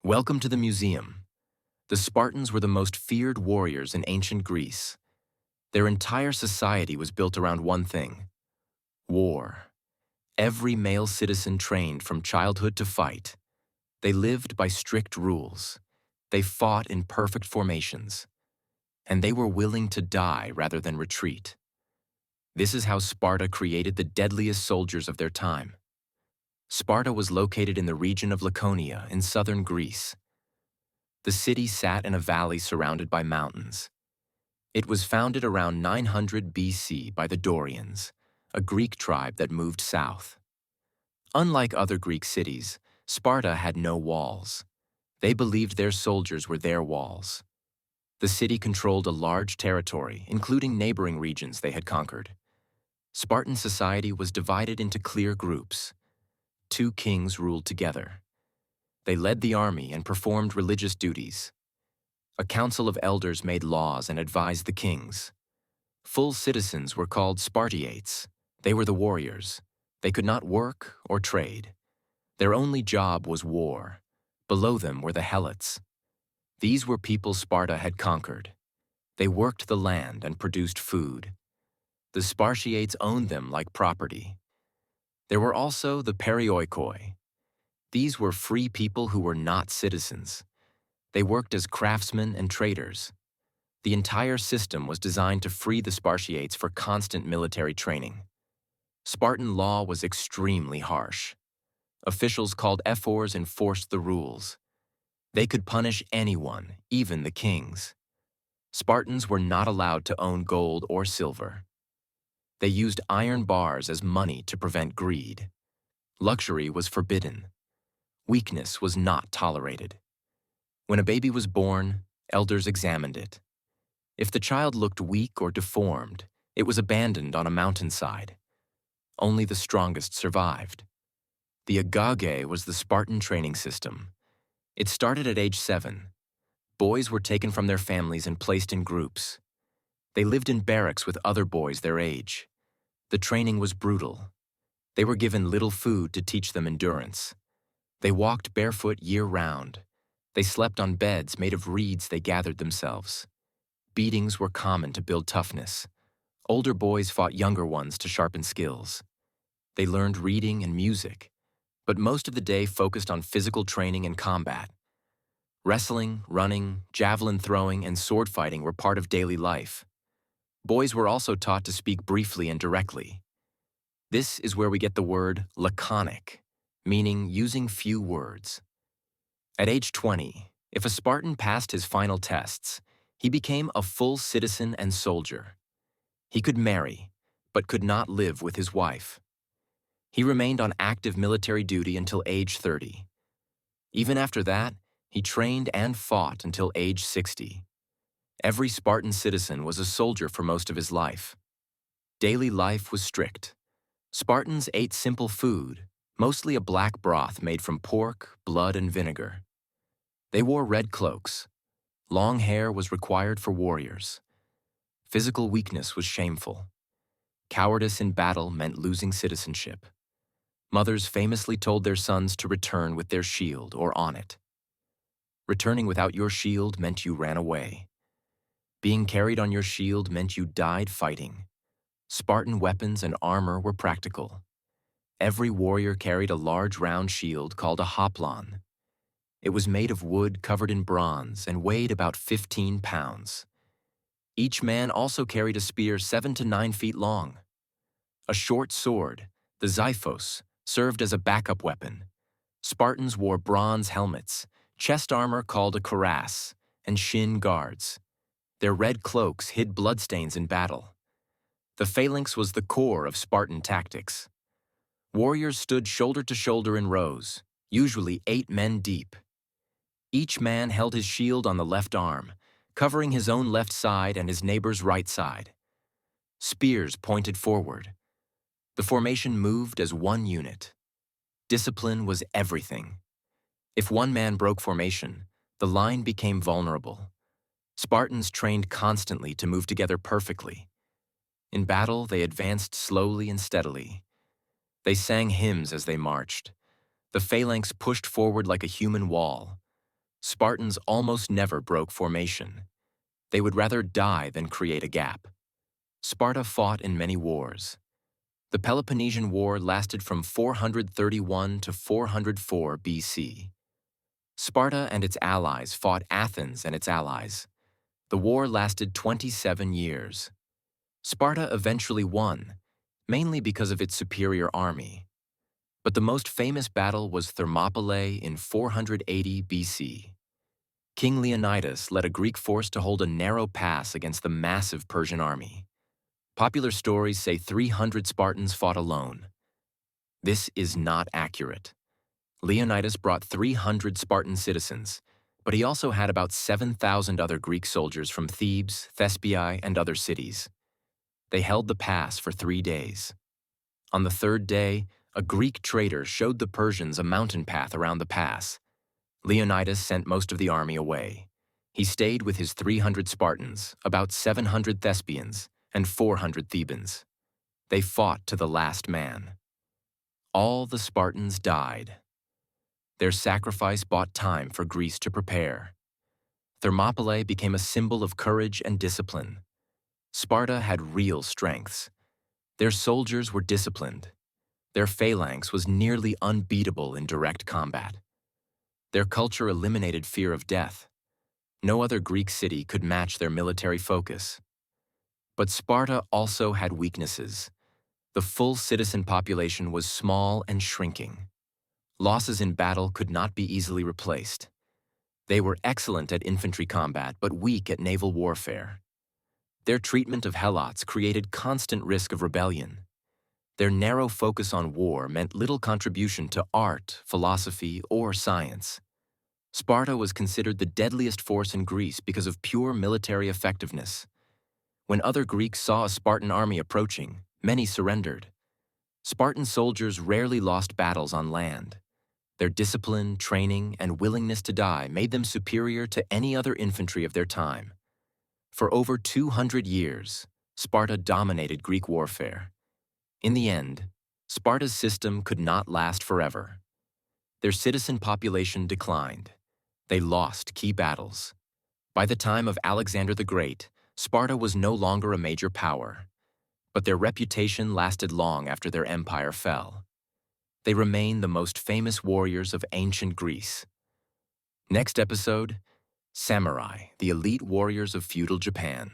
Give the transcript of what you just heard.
Welcome to the museum. The Spartans were the most feared warriors in ancient Greece. Their entire society was built around one thing: war. Every male citizen trained from childhood to fight. They lived by strict rules. They fought in perfect formations. And they were willing to die rather than retreat. This is how Sparta created the deadliest soldiers of their time. Sparta was located in the region of Laconia in southern Greece. The city sat in a valley surrounded by mountains. It was founded around 900 BC by the Dorians, a Greek tribe that moved south. Unlike other Greek cities, Sparta had no walls. They believed their soldiers were their walls. The city controlled a large territory, including neighboring regions they had conquered. Spartan society was divided into clear groups. 2 kings ruled together. They led the army and performed religious duties. A council of elders made laws and advised the kings. Full citizens were called Spartiates. They were the warriors. They could not work or trade. Their only job was war. Below them were the helots. These were people Sparta had conquered. They worked the land and produced food. The Spartiates owned them like property. There were also the perioikoi. These were free people who were not citizens. They worked as craftsmen and traders. The entire system was designed to free the Spartiates for constant military training. Spartan law was extremely harsh. Officials called ephors enforced the rules. They could punish anyone, even the kings. Spartans were not allowed to own gold or silver. They used iron bars as money to prevent greed. Luxury was forbidden. Weakness was not tolerated. When a baby was born, elders examined it. If the child looked weak or deformed, it was abandoned on a mountainside. Only the strongest survived. The agage was the Spartan training system. It started at age 7. Boys were taken from their families and placed in groups. They lived in barracks with other boys their age. The training was brutal. They were given little food to teach them endurance. They walked barefoot year-round. They slept on beds made of reeds they gathered themselves. Beatings were common to build toughness. Older boys fought younger ones to sharpen skills. They learned reading and music, but most of the day focused on physical training and combat. Wrestling, running, javelin throwing, and sword fighting were part of daily life. Boys were also taught to speak briefly and directly. This is where we get the word laconic, meaning using few words. At age 20, if a Spartan passed his final tests, he became a full citizen and soldier. He could marry, but could not live with his wife. He remained on active military duty until age 30. Even after that, he trained and fought until age 60. Every Spartan citizen was a soldier for most of his life. Daily life was strict. Spartans ate simple food, mostly a black broth made from pork, blood, and vinegar. They wore red cloaks. Long hair was required for warriors. Physical weakness was shameful. Cowardice in battle meant losing citizenship. Mothers famously told their sons to return with their shield or on it. Returning without your shield meant you ran away. Being carried on your shield meant you died fighting. Spartan weapons and armor were practical. Every warrior carried a large round shield called a hoplon. It was made of wood covered in bronze and weighed about 15 pounds. Each man also carried a spear 7 to 9 feet long. A short sword, the xiphos, served as a backup weapon. Spartans wore bronze helmets, chest armor called a cuirass, and shin guards. Their red cloaks hid bloodstains in battle. The phalanx was the core of Spartan tactics. Warriors stood shoulder to shoulder in rows, usually 8 men deep. Each man held his shield on the left arm, covering his own left side and his neighbor's right side. Spears pointed forward. The formation moved as one unit. Discipline was everything. If one man broke formation, the line became vulnerable. Spartans trained constantly to move together perfectly. In battle, they advanced slowly and steadily. They sang hymns as they marched. The phalanx pushed forward like a human wall. Spartans almost never broke formation. They would rather die than create a gap. Sparta fought in many wars. The Peloponnesian War lasted from 431 to 404 BC. Sparta and its allies fought Athens and its allies. The war lasted 27 years. Sparta eventually won, mainly because of its superior army. But the most famous battle was Thermopylae in 480 BC. King Leonidas led a Greek force to hold a narrow pass against the massive Persian army. Popular stories say 300 Spartans fought alone. This is not accurate. Leonidas brought 300 Spartan citizens, but he also had about 7,000 other Greek soldiers from Thebes, Thespiae, and other cities. They held the pass for 3 days. On the third day, a Greek trader showed the Persians a mountain path around the pass. Leonidas sent most of the army away. He stayed with his 300 Spartans, about 700 Thespians, and 400 Thebans. They fought to the last man. All the Spartans died. Their sacrifice bought time for Greece to prepare. Thermopylae became a symbol of courage and discipline. Sparta had real strengths. Their soldiers were disciplined. Their phalanx was nearly unbeatable in direct combat. Their culture eliminated fear of death. No other Greek city could match their military focus. But Sparta also had weaknesses. The full citizen population was small and shrinking. Losses in battle could not be easily replaced. They were excellent at infantry combat, but weak at naval warfare. Their treatment of helots created constant risk of rebellion. Their narrow focus on war meant little contribution to art, philosophy, or science. Sparta was considered the deadliest force in Greece because of pure military effectiveness. When other Greeks saw a Spartan army approaching, many surrendered. Spartan soldiers rarely lost battles on land. Their discipline, training, and willingness to die made them superior to any other infantry of their time. For over 200 years, Sparta dominated Greek warfare. In the end, Sparta's system could not last forever. Their citizen population declined. They lost key battles. By the time of Alexander the Great, Sparta was no longer a major power, but their reputation lasted long after their empire fell. They remain the most famous warriors of ancient Greece. Next episode, Samurai, the elite warriors of feudal Japan.